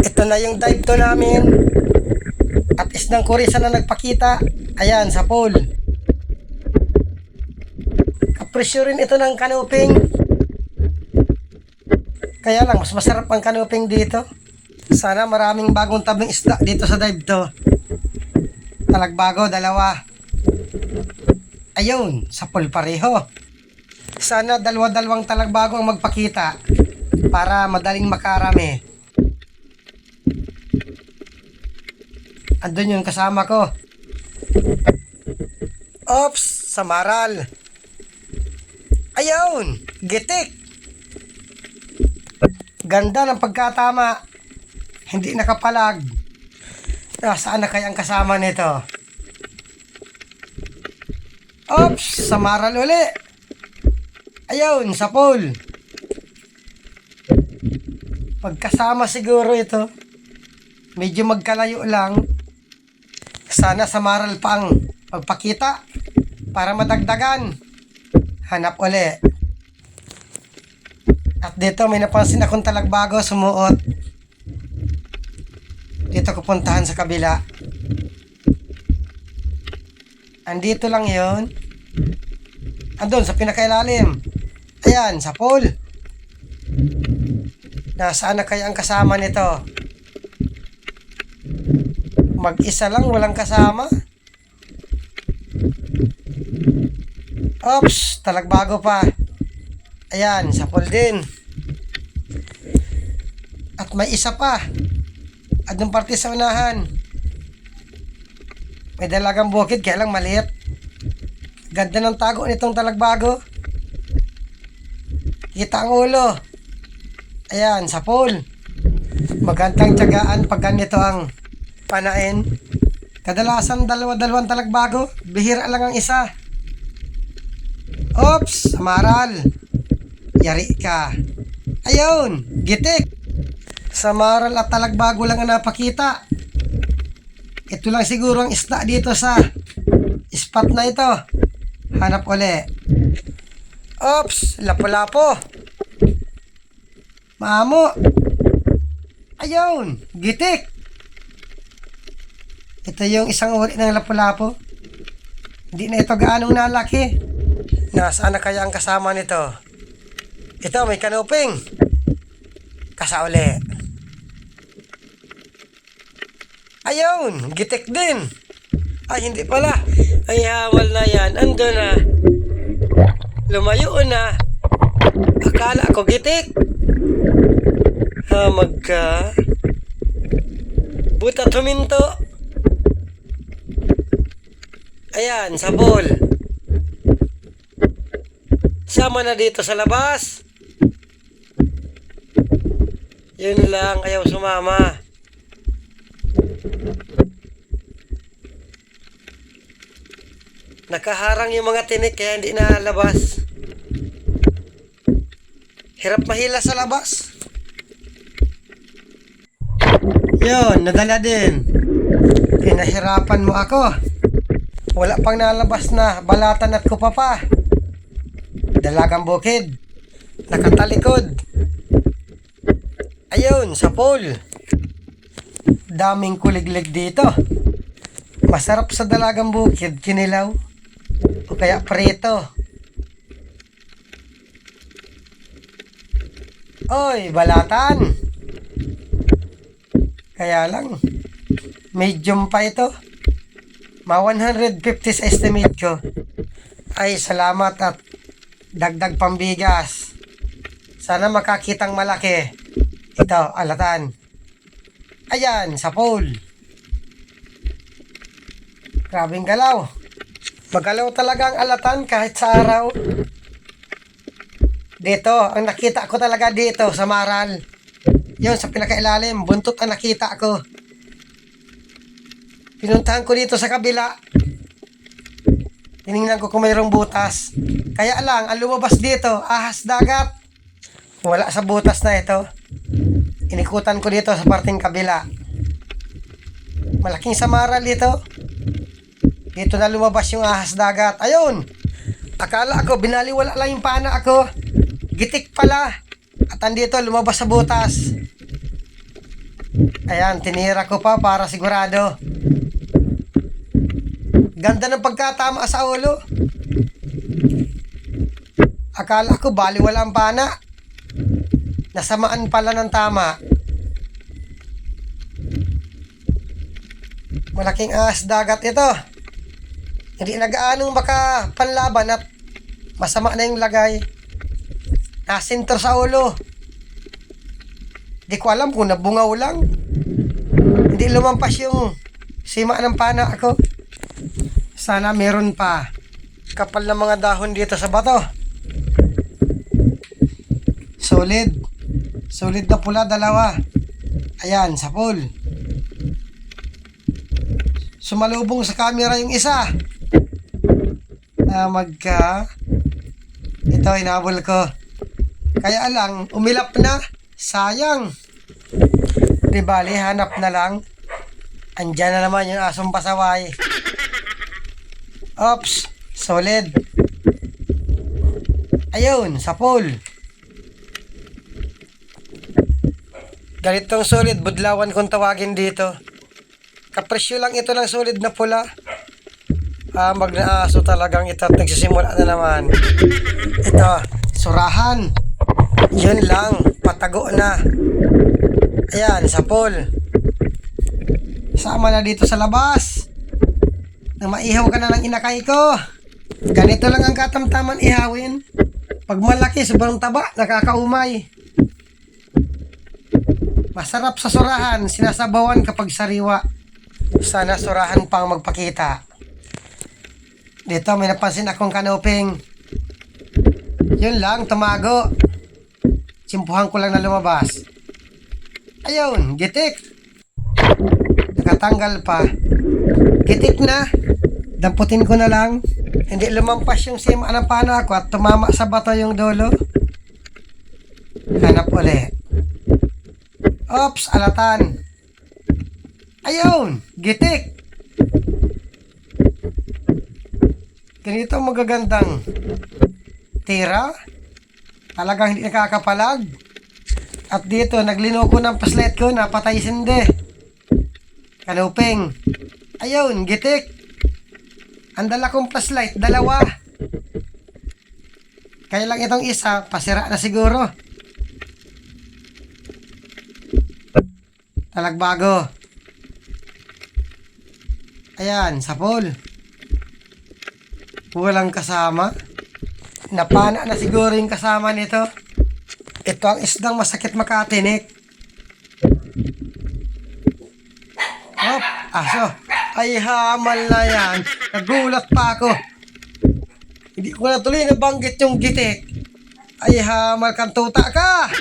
Ito na yung dive to namin. At isdang kurisa na nagpakita. Ayan, sa pool. Kapresyo rin ito ng canoping. Kaya lang, mas masarap ang canoping dito. Sana maraming bagong tabing isda dito sa dive to. Talagbago, dalawa. Ayun, sa pool pareho. Sana dalawa-dalawang talagbago ang magpakita para madaling makarami. Andun yung kasama ko. Ops, samaral. Ayun, gitik. Ganda ng pagkatama. Hindi nakapalag. Saan na kaya ang kasama nito? Ops, samaral uli. Ayun, sa pool. Pagkasama siguro ito. Medyo magkalayo lang. Sana samaral pa ang pagpakita para madagdagan. Hanap uli. At dito may napansin akong talagbago sumuot. Dito ko puntahan sa kabila. Andito lang yon. Andun sa pinakailalim. Ayan, sa pool. Nasaan na kaya ang kasama nito? Mag-isa lang, walang kasama. Oops, talagbago pa. Ayan, sa pool din. At may isa pa. At nung parte sa unahan. May dalagang bukid, kaya lang maliit. Ganda ng tago nitong talagbago. Kita ang ulo. Ayan, sa pool. Magandang tiyagaan pag ganito ang panain. Kadalasan dalawa-dalawang talagbago. Bihira lang ang isa. Oops, samaral. Yari ka. Ayun, gitik. Samaral at talagbago lang ang napakita. Ito lang siguro ang isda dito sa spot na ito. Hanap uli. Oops, lapo-lapo. Maamo. Ayun, gitik. Ito yung isang uri ng lapo-lapo. Hindi na ito gaanong nalaki. Nasaan na kaya ang kasama nito? Ito, may kanuping. Kasauli. Ayun, gitik din. Ay, hindi pala. Ay, hawal na yan. Ando na. Lumayo na. Akala ko gitik. Hamag ka. Buta tuminto. Ayan, sa pool. Sama na dito sa labas. Yun lang, ayaw sumama. Nakaharang yung mga tinik kaya hindi nalabas. Hirap mahila sa labas. Yun, nadala din. Pinahirapan mo ako. Wala pang nalabas na balatan at kupa pa. Dalagang bukid. Nakatalikod. Ayun, sa pool. Daming kuliglig dito. Masarap sa dalagang bukid, kinilaw. O kaya prito. Oy, balatan. Kaya lang, medium pa ito. Ma 150 sa estimate ko. Ay, salamat at dagdag pambigas. Sana makakitang malaki. Ito, alatan. Ayan, sa pool. Grabing galaw. Magalaw talaga ang alatan kahit sa araw. Dito, ang nakita ko talaga dito sa maral. Yun, sa pinakailalim. Buntot ang nakita ko. Pinuntahan ko dito sa kabila. Tinignan ko kung mayroong butas. Kaya lang, ang lumabas dito, ahas dagat. Wala sa butas na ito. Inikutan ko dito sa parting kabila. Malaking samaral dito. Dito na lumabas yung ahas dagat. Ayun! Akala ko, binaliwala lang yung pana ako. Gitik pala. At andito, lumabas sa butas. Ayan, tinira ko pa para sigurado. Ganda ng pagkatama sa ulo. Akala ko baliwala ang pana. Nasamaan pala ng tama. Malaking ahas dagat ito. Hindi na gaanong makapanlaban at masama na yung lagay. Nasintor sa ulo. Di ko alam kung nabungaw lang. Hindi lumampas yung sima ng pana ako. Sana meron pa. Kapal na mga dahon dito sa bato. Solid. Solid na pula, dalawa. Ayan, sa pool. Sumalubong sa camera yung isa. Ito, hinabol ko. Kaya lang, umilap na. Sayang. Di bali, hanap na lang. Andyan na naman yung asong pasaway. Ops, solid. Ayun, sa pool. Ganitong solid, budlawan kung tawagin dito. Kapresyo lang ito ng solid na pula. Magnaaso talagang ito. Nagsisimula na naman. Ito, surahan. Yun lang, patago na. Ayan, sa pool. Sama na dito sa labas. Na maihaw ka na ng inakay ko. Ganito lang ang katamtaman ihawin. Pag malaki, sobrang taba, nakakaumay. Masarap sa surahan, sinasabawan kapag sariwa. Sana surahan pang magpakita. Dito may napansin akong kanoping. Yun lang, tumago. Simpuhan ko lang na lumabas. Ayun, gitik. Nakatanggal pa. Gitik na. Damputin ko na lang. Hindi lumampas yung sima ng pana ko at tumama sa bato yung dulo. Hanap ulit. Ops, alatan. Ayun, gitik. Ganito magagandang tira. Talagang hindi nakakapalag. At dito, naglinoko ng paslet ko, napatay sinde. Kanuping. Ayun, gitik. Ang dala kong flashlight, dalawa. Kaya lang itong isa, pasira na siguro. Talagbago. Ayan, sa pool. Walang kasama. Napana na siguro yung kasama nito. Ito ang isdang masakit makatinik. Hop, aso. Ay, hamal na yan. Nagulat pa ako. Hindi ko na tuloy nabanggit yung gitik. Ay, hamal kang tuta ka.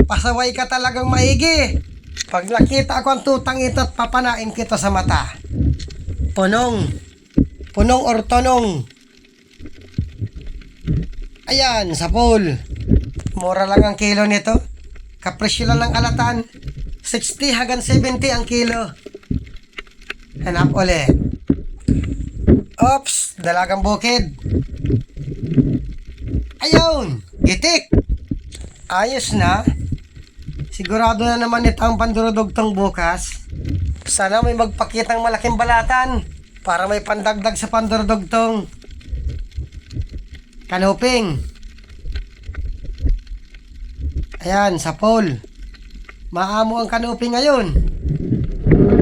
Pasaway ka talagang maigi. Pag nakita ko ang tutang ito at papanain kita sa mata. Punong. Punong or tonong. Ayan, sa pool. Mura lang ang kilo nito. Kapresyo lang ng alatan. 60 hanggang 70 ang kilo. Hanap ulit. Ops, dalagang bukid. Ayun, gitik. Ayos na. Sigurado na naman ito ang pandurudugtong bukas. Sana may magpakitang malaking balatan para may pandagdag sa pandurudugtong. Kanuping. Ayan, sa pool. Maamo ang kanuping ngayon.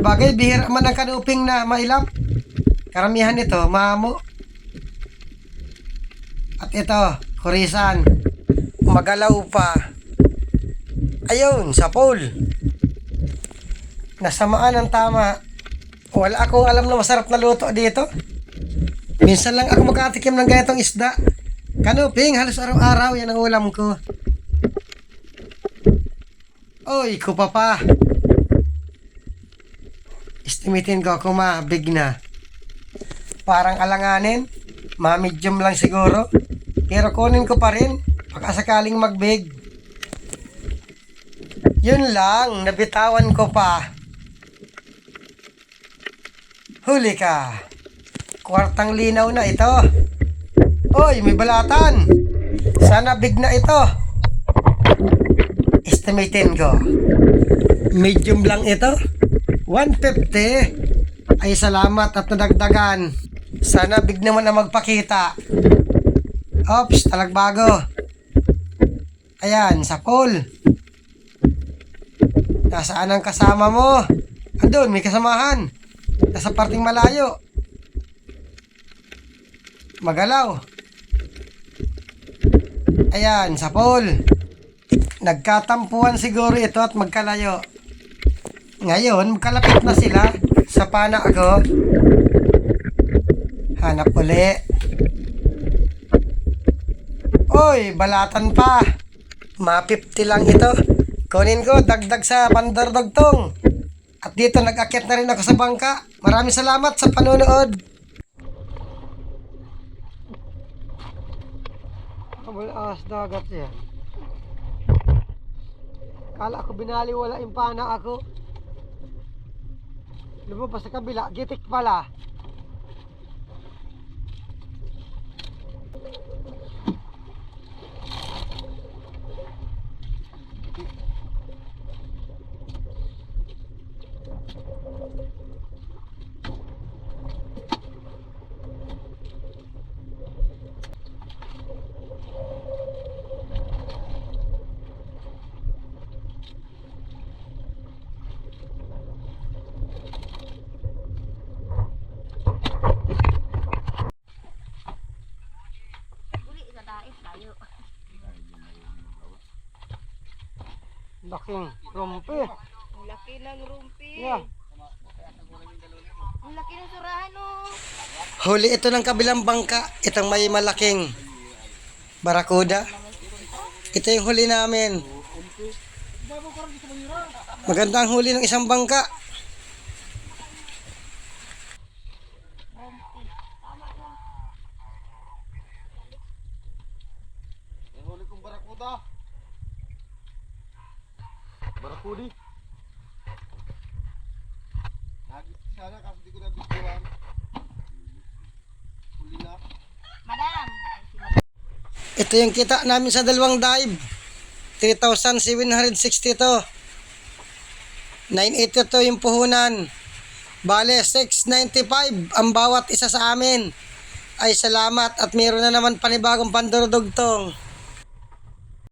Bagay, bihira man ang kanuping na mailap. Karamihan nito, maamo. At ito, kurisan. Magalaw pa. Ayun, sa pool. Nasamaan ang tama. Wala akong alam na masarap na luto dito. Minsan lang ako makatikim ng ganitong isda. Kanuping, halos araw-araw yan ang ulam ko. Oy, kupa pa. Estimitin ko kung mabig na. Parang alanganin. Ma-medium lang siguro. Pero kunin ko pa rin. Pagkasakaling magbig. Yun lang, nabitawan ko pa. Huli ka. Kwartang linaw na ito. Oy, may balatan. Sana big na ito. Estimatin ko. Medium lang ito. 150. Ay salamat at nadagdagan. Sana big naman na magpakita. Ops, talagbago. Ayan, sa pool. Nasaan ang kasama mo? Andun, may kasamahan. Nasa parting malayo. Magalaw. Ayan, sa pool. Nagkatampuan siguro ito at magkalayo. Ngayon, magkalapit na sila. Sa pana ako. Hanap uli. Oy, balatan pa. Ma-50 lang ito. Kunin ko, dagdag sa pandardagtong. At dito nag-akit na rin ako sa bangka. Maraming salamat sa panonood. Wala dagat siya. Kala ko binaliwala yung pana ako. Lumabas sa kabila, gitik pala. Laking rumpi. Ang laki ng rumpi. Yeah. Ang laki ng surahan, oh. Huli ito ng kabilang bangka. Itong may malaking barakuda. Ito yung huli namin. Maganda ang huli ng isang bangka. Yung huli kong barakuda. Barakudi. Nagis sana kasi di ko na bisuan. Huli na. Madam. Ito yung kita namin sa dalawang dive. 3,760 to. 980 to yung puhunan. Bale, 695 ang bawat isa sa amin. Ay salamat at meron na naman panibagong pandurudugtong.